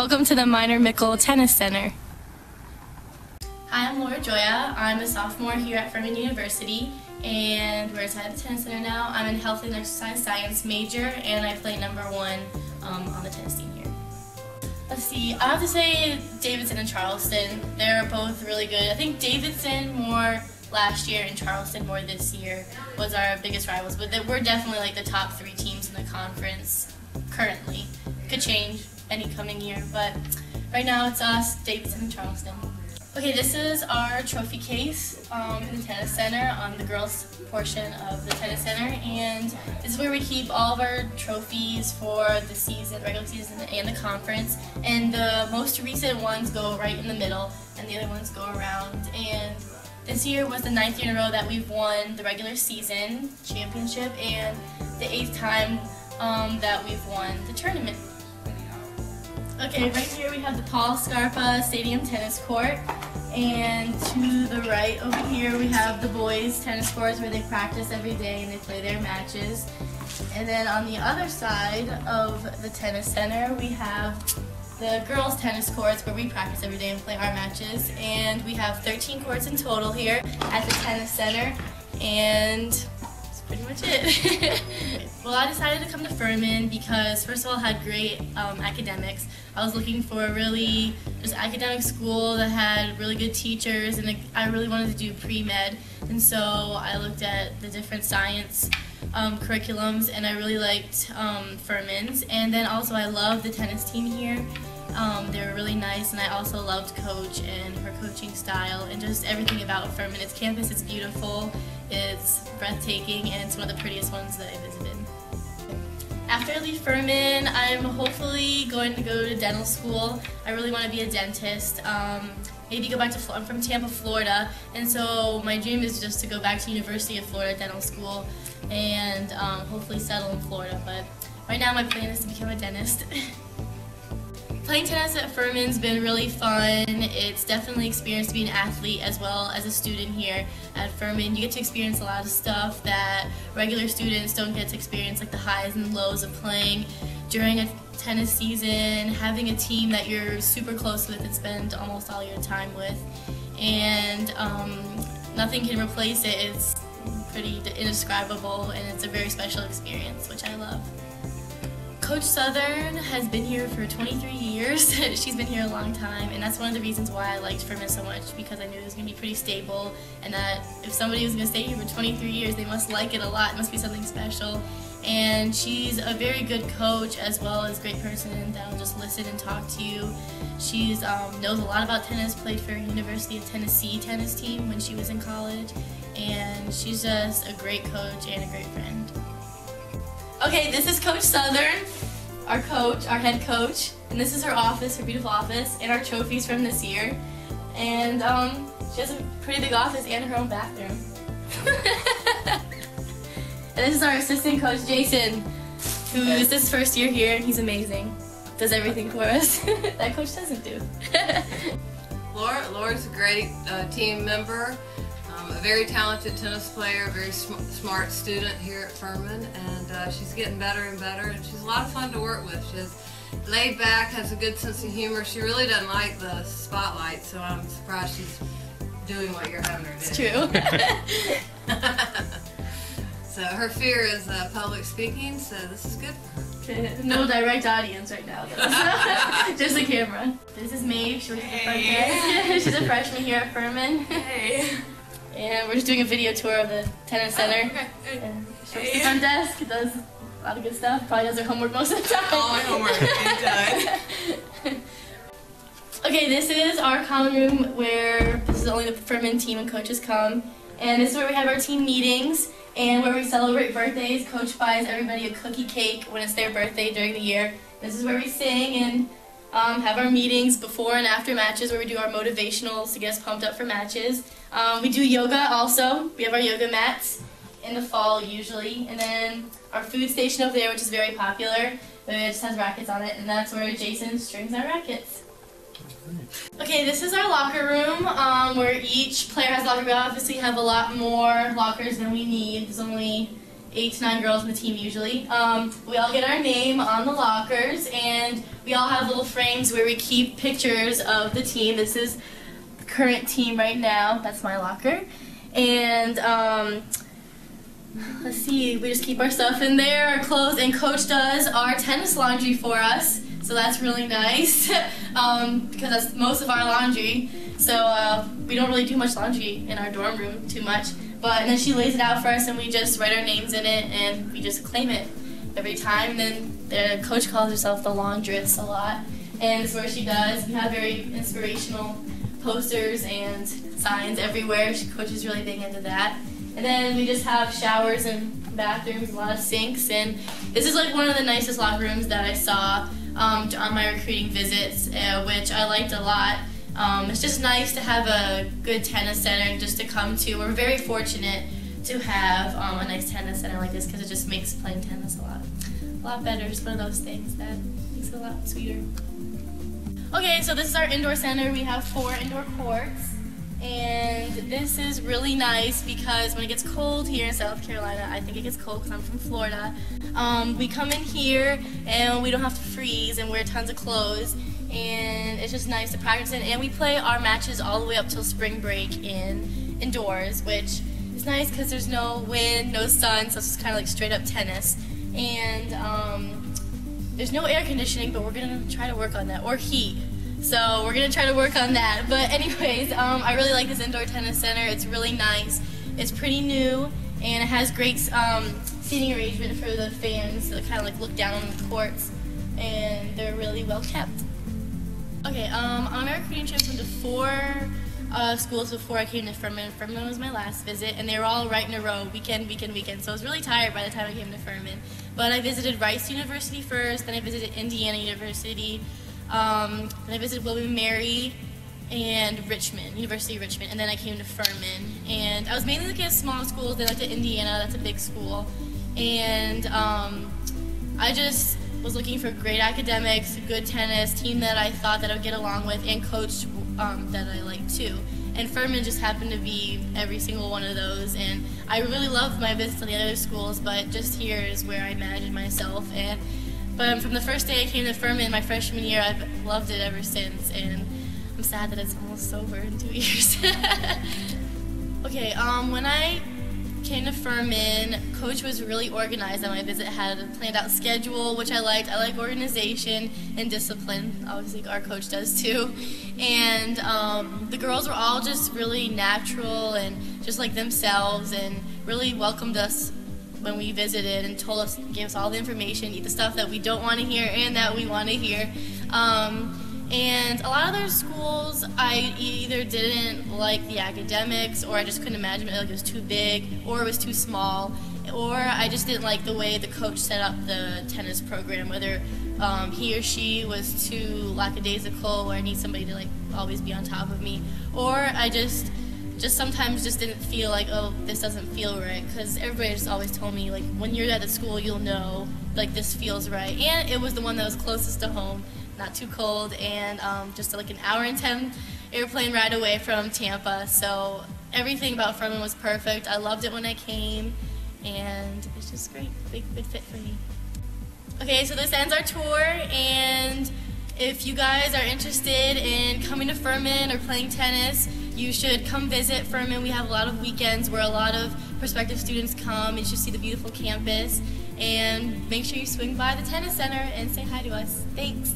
Welcome to the Minor Mickel Tennis Center. Hi, I'm Laura Gioia. I'm a sophomore here at Furman University, and we're inside the tennis center now. I'm in health and exercise science major, and I play #1 on the tennis team here. Let's see, I have to say Davidson and Charleston. They're both really good. I think Davidson more last year and Charleston more this year was our biggest rivals, but we're definitely like the top 3 teams in the conference currently. Could change any coming year, but right now it's us, Davidson and Charleston. Okay, this is our trophy case in the tennis center on the girls portion of the tennis center, and this is where we keep all of our trophies for the season, regular season, and the conference. And the most recent ones go right in the middle, and the other ones go around. And this year was the 9th year in a row that we've won the regular season championship, and the 8th time that we've won the tournament. Okay, right here we have the Paul Scarpa Stadium tennis court, and to the right over here we have the boys tennis courts where they practice every day and they play their matches. And then on the other side of the tennis center we have the girls tennis courts where we practice every day and play our matches. And we have 13 courts in total here at the tennis center, and that's pretty much it. Well, I decided to come to Furman because first of all it had great academics. I was looking for a really just academic school that had really good teachers, and I really wanted to do pre-med, and so I looked at the different science curriculums, and I really liked Furman's. And then also I loved the tennis team here. They were really nice, and I also loved Coach and her coaching style and just everything about Furman. Its campus is beautiful, it's breathtaking, and it's one of the prettiest ones that I visited. After I leave Furman, I'm hopefully going to go to dental school. I really want to be a dentist. Maybe go back to Florida. I'm from Tampa, Florida, and so my dream is just to go back to University of Florida Dental School and hopefully settle in Florida. But right now my plan is to become a dentist. Playing tennis at Furman's been really fun. It's definitely experience to be an athlete as well as a student here at Furman. You get to experience a lot of stuff that regular students don't get to experience, like the highs and lows of playing during a tennis season, having a team that you're super close with and spend almost all your time with. And nothing can replace it. It's pretty indescribable, and it's a very special experience, which I love. Coach Southern has been here for 23 years. She's been here a long time, and that's one of the reasons why I liked Furman so much, because I knew it was going to be pretty stable, and that if somebody was going to stay here for 23 years, they must like it a lot. It must be something special. And she's a very good coach as well as a great person that'll just listen and talk to you. She knows a lot about tennis, played for University of Tennessee tennis team when she was in college, and she's just a great coach and a great friend. Okay, this is Coach Southern, our head coach, and this is her office, her beautiful office, and our trophies from this year. And she has a pretty big office and her own bathroom. And this is our assistant coach, Jason, who is his first year here, and he's amazing. Does everything for us that coach doesn't do. Laura's a great team member. A very talented tennis player, a very smart student here at Furman, and she's getting better and better, and she's a lot of fun to work with. She's laid back, has a good sense of humor. She really doesn't like the spotlight, so I'm surprised she's doing what you're having her do. It's true. So her fear is public speaking, so this is good for her. No direct audience right now, though. Just a camera. This is Maeve. She works at the front desk. She's a freshman here at Furman. Hey. And we're just doing a video tour of the tennis center. And she works at the front desk, does a lot of good stuff. Probably does her homework most of the time. All my homework is done. Okay, this is our common room where this is only the Furman team and coaches come. And this is where we have our team meetings and where we celebrate birthdays. Coach buys everybody a cookie cake when it's their birthday during the year. This is where we sing and have our meetings before and after matches where we do our motivationals to get us pumped up for matches. We do yoga also. We have our yoga mats in the fall usually. And then our food station over there, which is very popular. It just has rackets on it, and that's where Jason strings our rackets. Okay, this is our locker room where each player has a locker. We obviously have a lot more lockers than we need. There's only 8 to 9 girls in the team usually. We all get our name on the lockers, and we all have little frames where we keep pictures of the team. This is the current team right now. That's my locker. And let's see, we just keep our stuff in there, our clothes, and Coach does our tennis laundry for us. So that's really nice because that's most of our laundry. So we don't really do much laundry in our dorm room too much. But then she lays it out for us, and we just write our names in it, and we just claim it every time. And then the coach calls herself the laundress a lot, and it's where she does. We have very inspirational posters and signs everywhere. Coach is really big into that. And then we just have showers and bathrooms, a lot of sinks, and this is like one of the nicest locker rooms that I saw on my recruiting visits, which I liked a lot. It's just nice to have a good tennis center and just to come to. We're very fortunate to have a nice tennis center like this because it just makes playing tennis a lot better. It's one of those things that makes it a lot sweeter. Okay, so this is our indoor center. We have 4 indoor courts. And this is really nice because when it gets cold here in South Carolina, I think it gets cold because I'm from Florida, we come in here and we don't have to freeze and wear tons of clothes, and it's just nice to practice in. And we play our matches all the way up till spring break indoors, which is nice because there's no wind, no sun, so it's kind of like straight up tennis. And there's no air conditioning, but we're going to try to work on that, or heat. So we're going to try to work on that. But anyways, I really like this indoor tennis center. It's really nice. It's pretty new, and it has great seating arrangement for the fans that kind of like look down on the courts, and they're really well kept. Okay, on my recruiting trips, I went to 4 schools before I came to Furman. Furman was my last visit, and they were all right in a row, weekend. So I was really tired by the time I came to Furman. But I visited Rice University first, then I visited Indiana University, then I visited William & Mary and University of Richmond, and then I came to Furman. And I was mainly looking at small schools. Then I went to Indiana, that's a big school. And I just was looking for great academics, good tennis, team that I thought that I would get along with, and coach that I liked too. And Furman just happened to be every single one of those. And I really loved my visits to the other schools, but just here is where I imagined myself. But from the first day I came to Furman, my freshman year, I've loved it ever since, and I'm sad that it's almost over in 2 years. Okay, when I came to Furman, Coach was really organized on my visit, had a planned out schedule, which I liked. I like organization and discipline. Obviously our coach does too. And the girls were all just really natural and just like themselves, and really welcomed us when we visited and told us, gave us all the information, the stuff that we don't want to hear and that we want to hear. And a lot of their schools, I either didn't like the academics, or I just couldn't imagine it, like it was too big, or it was too small, or I just didn't like the way the coach set up the tennis program, whether he or she was too lackadaisical, or I need somebody to like always be on top of me, or I just sometimes just didn't feel like, oh, this doesn't feel right, because everybody just always told me, like, when you're at the school, you'll know, like, this feels right. And it was the one that was closest to home, not too cold, and just like an hour and 10 airplane ride away from Tampa. So everything about Furman was perfect. I loved it when I came, and it's just great, big fit for me. Okay, so this ends our tour, and if you guys are interested in coming to Furman or playing tennis, you should come visit Furman. We have a lot of weekends where a lot of prospective students come. You should see the beautiful campus. And make sure you swing by the tennis center and say hi to us. Thanks.